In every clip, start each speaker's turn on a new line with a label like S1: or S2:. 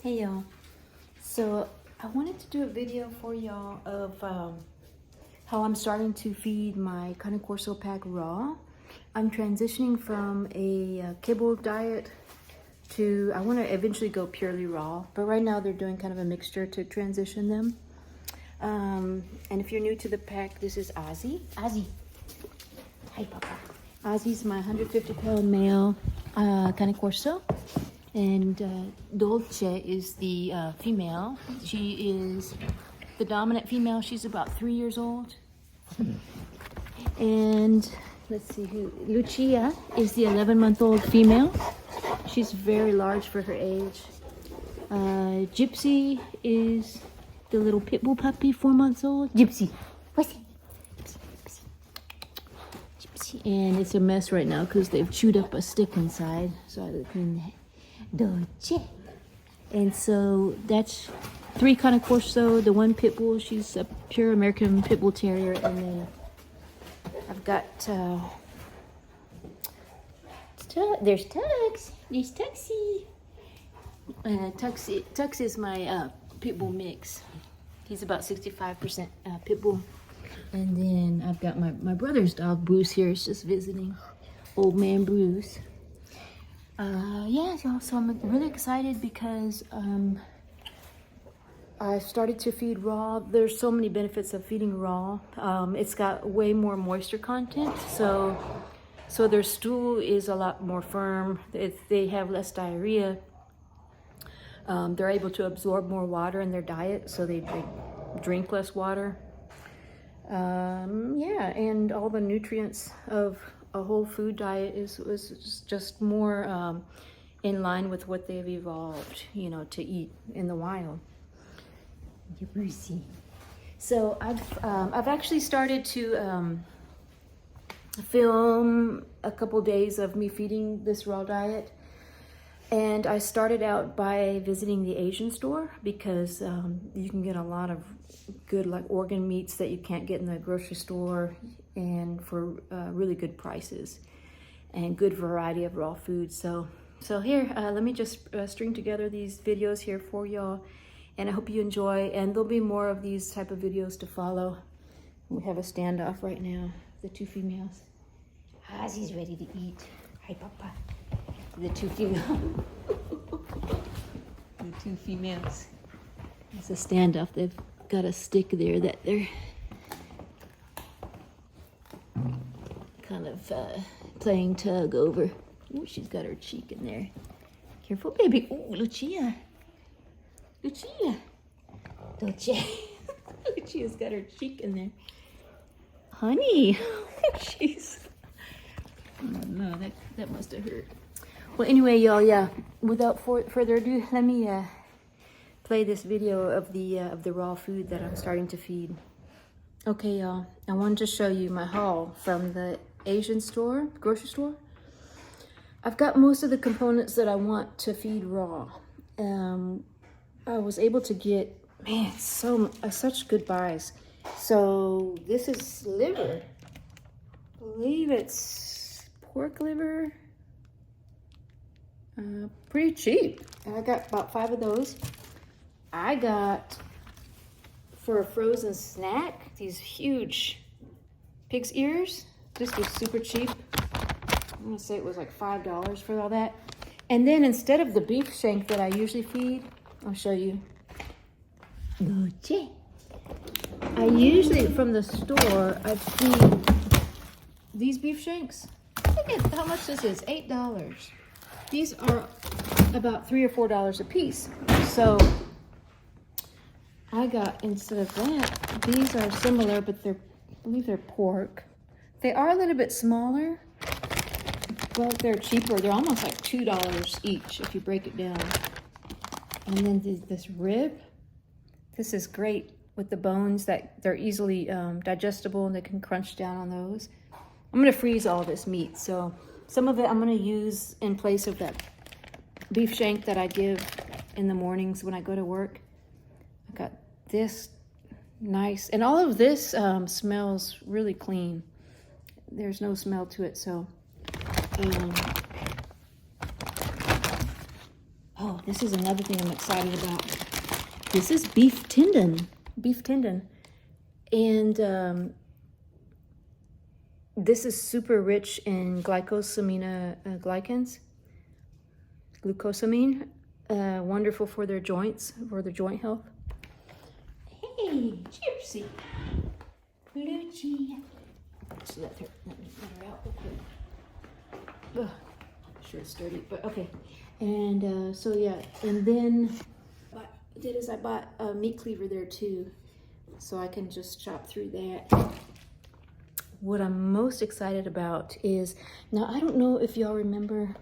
S1: Hey y'all, so I wanted to do a video for y'all of how I'm starting to feed my Cane Corso pack raw. I'm transitioning from a kibble diet to, I want to eventually go purely raw, but right now they're doing kind of a mixture to transition them. And if you're new to the pack, this is Ozzy. Ozzy, hi Papa. Ozzy's my 150-pound male Cane Corso. And Dolce is the female. She is the dominant female. She's about 3 years old. And let's see who. Lucia is the 11-month-old female. She's very large for her age. Gypsy is the little pitbull puppy, 4 months old. Gypsy, what's it? Gypsy. And it's a mess right now because they've chewed up a stick inside. So I had to clean that. Dolce. And so that's 3 Cane Corso, the 1 pit bull. She's a pure American Pitbull Terrier. And then I've got there's Tux. There's Tuxie. Tux is my pit bull mix. He's about 65% pit bull. And then I've got my brother's dog Bruce here. Is just visiting. Old man Bruce. Yeah, so I'm really excited because I started to feed raw. There's so many benefits of feeding raw. It's got way more moisture content, so their stool is a lot more firm. They have less diarrhea. They're able to absorb more water in their diet, so they drink less water. Yeah, and all the nutrients of a whole food diet was just more in line with what they've evolved, you know, to eat in the wild. So I've actually started to film a couple days of me feeding this raw diet, and I started out by visiting the Asian store because you can get a lot of good like organ meats that you can't get in the grocery store, and for really good prices and good variety of raw food. So here, let me just string together these videos here for y'all, and I hope you enjoy, and there'll be more of these type of videos to follow. We have a standoff right now, the 2 females. Ozzy's ready to eat. Hi, Papa. The 2 females. The 2 females. It's a standoff. They've got a stick there that they're kind of playing tug over. Ooh, she's got her cheek in there. Careful, baby. Ooh, Lucia. Lucia. Dolce. Lucia's got her cheek in there. Honey. She's... Oh, no, that must have hurt. Well, anyway, y'all, yeah. Without further ado, let me play this video of the raw food that I'm starting to feed. Okay, y'all, I wanted to show you my haul from the Asian store, grocery store. I've got most of the components that I want to feed raw. I was able to get, man, such good buys. So this is liver. I believe it's pork liver. Pretty cheap. I got about 5 of those. I got, for a frozen snack, these huge pig's ears. This was super cheap. I'm gonna say it was like $5 for all that. And then instead of the beef shank that I usually feed, I'll show you. I usually, from the store, I feed these beef shanks. Look at how much this is, $8. These are about $3 or $4 a piece. So I got, instead of that, these are similar, but I believe they're pork. They are a little bit smaller, but they're cheaper. They're almost like $2 each if you break it down. And then this rib. This is great with the bones, that they're easily digestible, and they can crunch down on those. I'm gonna freeze all this meat, so some of it I'm gonna use in place of that beef shank that I give in the mornings when I go to work. I got this nice, and all of this smells really clean. There's no smell to it, so oh, this is another thing I'm excited about. This is beef tendon. And this is super rich in glucosamine, wonderful for their joints, for their joint health. Hey, Gypsy. Lucy. So let her out real quick. Ugh, sure it's dirty, but okay. And so yeah, and then what I did is I bought a meat cleaver there too, so I can just chop through that. What I'm most excited about is, now I don't know if y'all remember,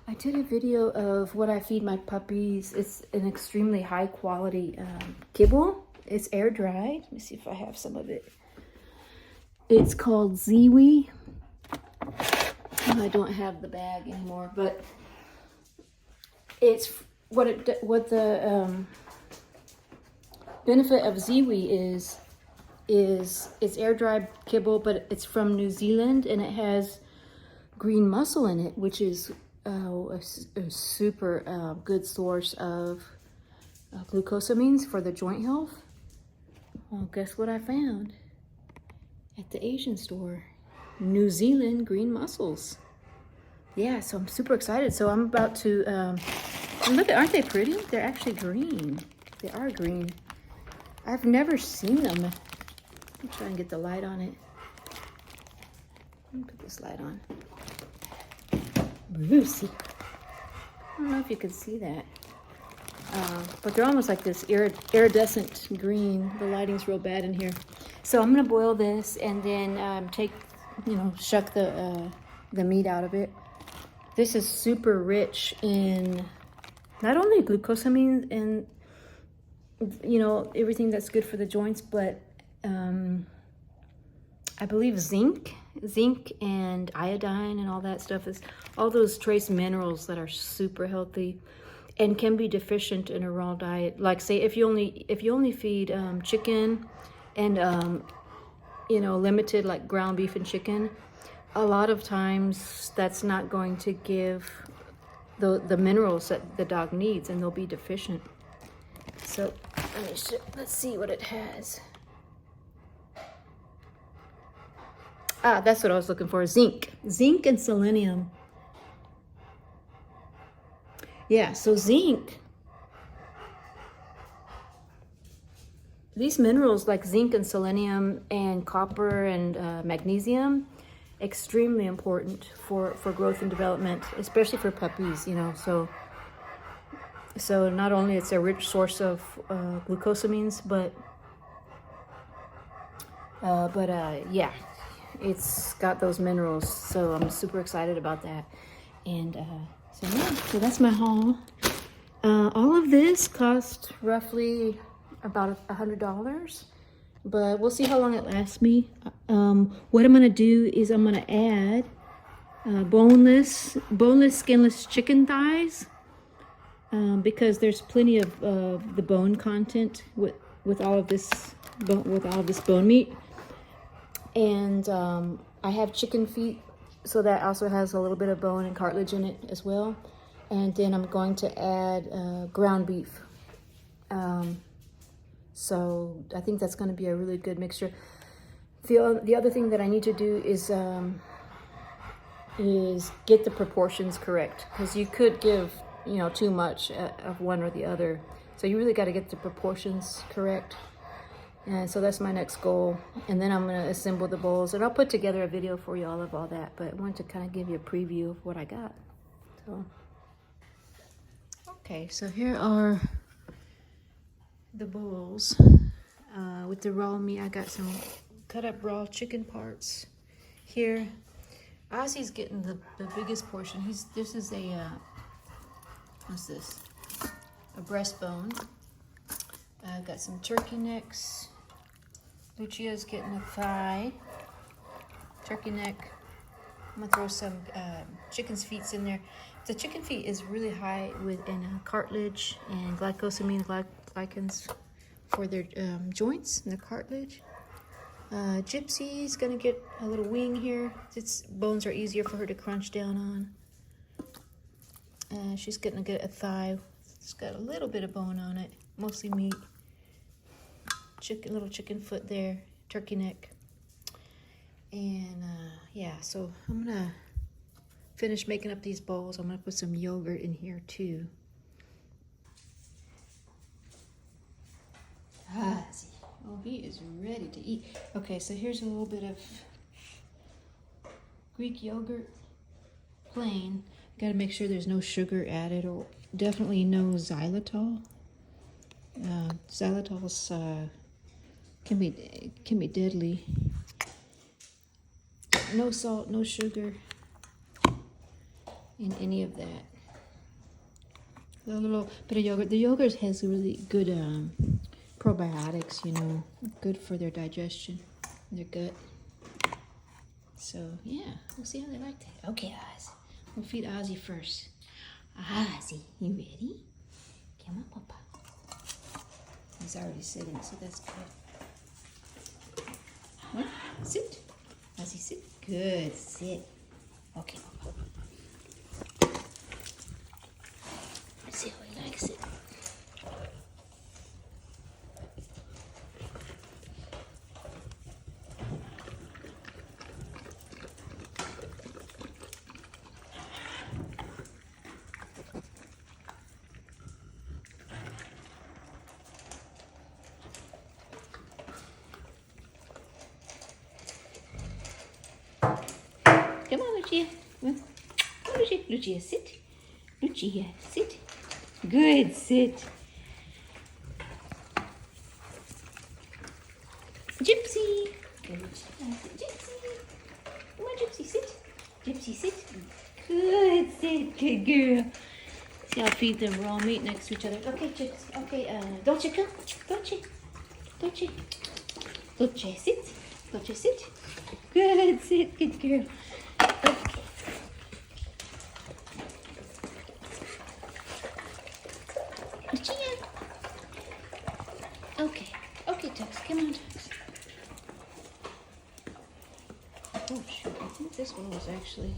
S1: I did a video of what I feed my puppies. It's an extremely high quality kibble. It's air dried. Let me see if I have some of it. It's called Ziwi. I don't have the bag anymore, but it's what the benefit of Ziwi is it's air dried kibble, but it's from New Zealand and it has green mussel in it, which is a super good source of glucosamines for the joint health. Well, guess what I found at the Asian store? New Zealand green mussels. Yeah, so I'm super excited. So I'm about to look, aren't they pretty? They're actually green. They are green. I've never seen them. Let me try and get the light on it. Let me put this light on. Lucy. I don't know if you can see that. But they're almost like this iridescent green. The lighting's real bad in here. So I'm gonna boil this and then shuck the meat out of it. This is super rich in not only glucosamine and everything that's good for the joints, but I believe zinc and iodine and all that stuff, is all those trace minerals that are super healthy and can be deficient in a raw diet. Like say if you only feed chicken and limited like ground beef and chicken, a lot of times that's not going to give the minerals that the dog needs, and they'll be deficient. So let's see what it has. That's what I was looking for. Zinc and selenium. Yeah, so zinc. These minerals like zinc and selenium and copper and magnesium, extremely important for growth and development, especially for puppies, So not only it's a rich source of glucosamines, but yeah, it's got those minerals. So I'm super excited about that. And so that's my haul. All of this cost roughly about $100, but we'll see how long it lasts me. What I'm gonna do is I'm gonna add boneless, skinless chicken thighs, because there's plenty of the bone content with all of this bone meat. And I have chicken feet, so that also has a little bit of bone and cartilage in it as well. And then I'm going to add ground beef. So I think that's going to be a really good mixture. The other thing that I need to do is get the proportions correct, because you could give too much of one or the other. So you really got to get the proportions correct. And so that's my next goal. And then I'm going to assemble the bowls, and I'll put together a video for you all of all that. But I wanted to kind of give you a preview of what I got. So, okay, so here are the bowls with the raw meat. I got some cut up raw chicken parts here. Ozzy's getting the biggest portion. This is a what's this? A breastbone. I've got some turkey necks. Lucia's getting a thigh, turkey neck. I'm gonna throw some chicken's feet in there. The chicken feet is really high in cartilage and glycans for their joints and the cartilage. Gypsy's gonna get a little wing here. Its bones are easier for her to crunch down on. She's gonna get a thigh. It's got a little bit of bone on it, mostly meat. Little chicken foot there, turkey neck. And yeah, so I'm gonna finish making up these bowls. I'm gonna put some yogurt in here too. See. Oh, he is ready to eat. Okay, so here's a little bit of Greek yogurt, plain. Got to make sure there's no sugar added, or definitely no xylitol. Xylitol's can be deadly. No salt, no sugar in any of that. A little bit of yogurt. The yogurt has really good probiotics, you know, good for their digestion, their gut. So yeah, we'll see how they like that. Okay, Oz. We'll feed Ozzy first. Ozzy, you ready? Come on, Papa. He's already sitting, so that's good. What? Sit. Ozzy, sit. Good, sit. Okay, Papa. Let's see how he likes it. Come on, Lucia. Come on, Lucia. Lucia, sit. Lucia, sit. Good, sit. Gypsy. Good. Gypsy. Come on, Gypsy, sit. Gypsy, sit. Good, sit. Good girl. See, I'll feed them raw meat next to each other. Okay, Gypsy. Okay, Dolce, come. Dolce. Dolce. Dolce, sit. Dolce, sit. Good, sit. Good girl. Okay. Lucia. Okay. Okay, Tux. Come on, Tux. Oh, shoot. I think this one was actually...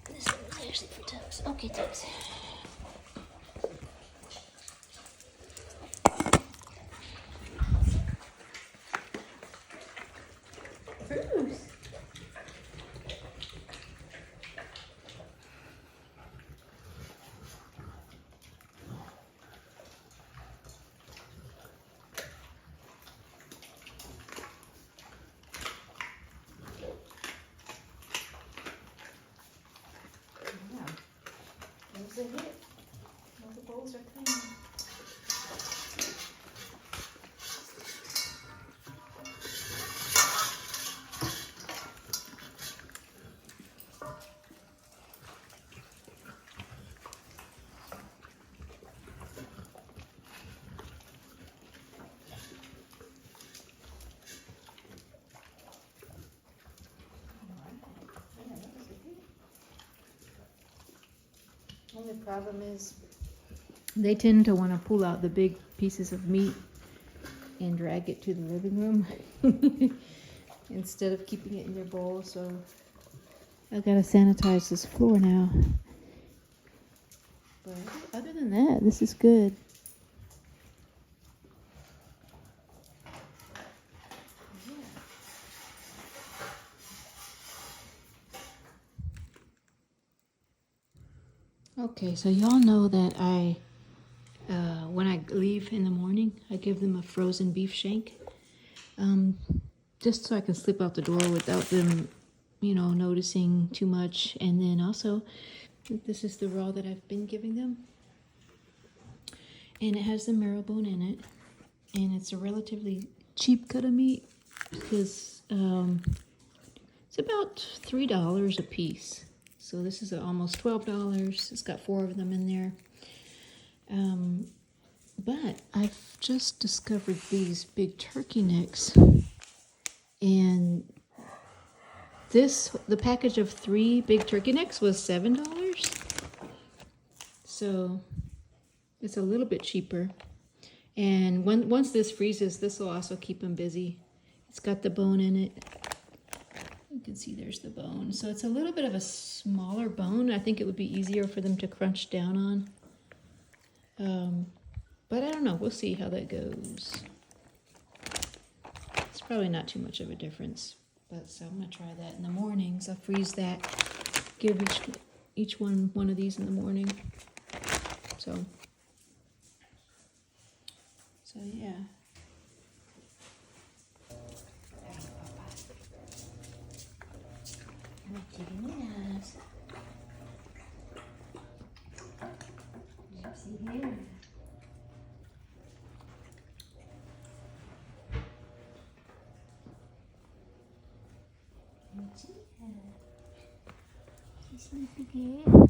S1: This one was actually for Tux. Okay, Tux. Bruce. Wow. Those are it. All the bowls are clean. Only problem is they tend to want to pull out the big pieces of meat and drag it to the living room instead of keeping it in their bowl. So I've got to sanitize this floor now. But other than that, this is good. Okay, so y'all know that when I leave in the morning, I give them a frozen beef shank, just so I can slip out the door without them, you know, noticing too much. And then also, this is the raw that I've been giving them, and it has the marrow bone in it, and it's a relatively cheap cut of meat because it's about $3 a piece. So this is almost $12. It's got 4 of them in there. But I've just discovered these big turkey necks. And the package of 3 big turkey necks was $7. So it's a little bit cheaper. And once this freezes, this will also keep them busy. It's got the bone in it. You can see there's the bone. So it's a little bit of a smaller bone. I think it would be easier for them to crunch down on. But I don't know. We'll see how that goes. It's probably not too much of a difference. But so I'm going to try that in the mornings. I'll freeze that. Give each one of these in the morning. So yeah. Yes. Gypsy here. She's sleepy girl.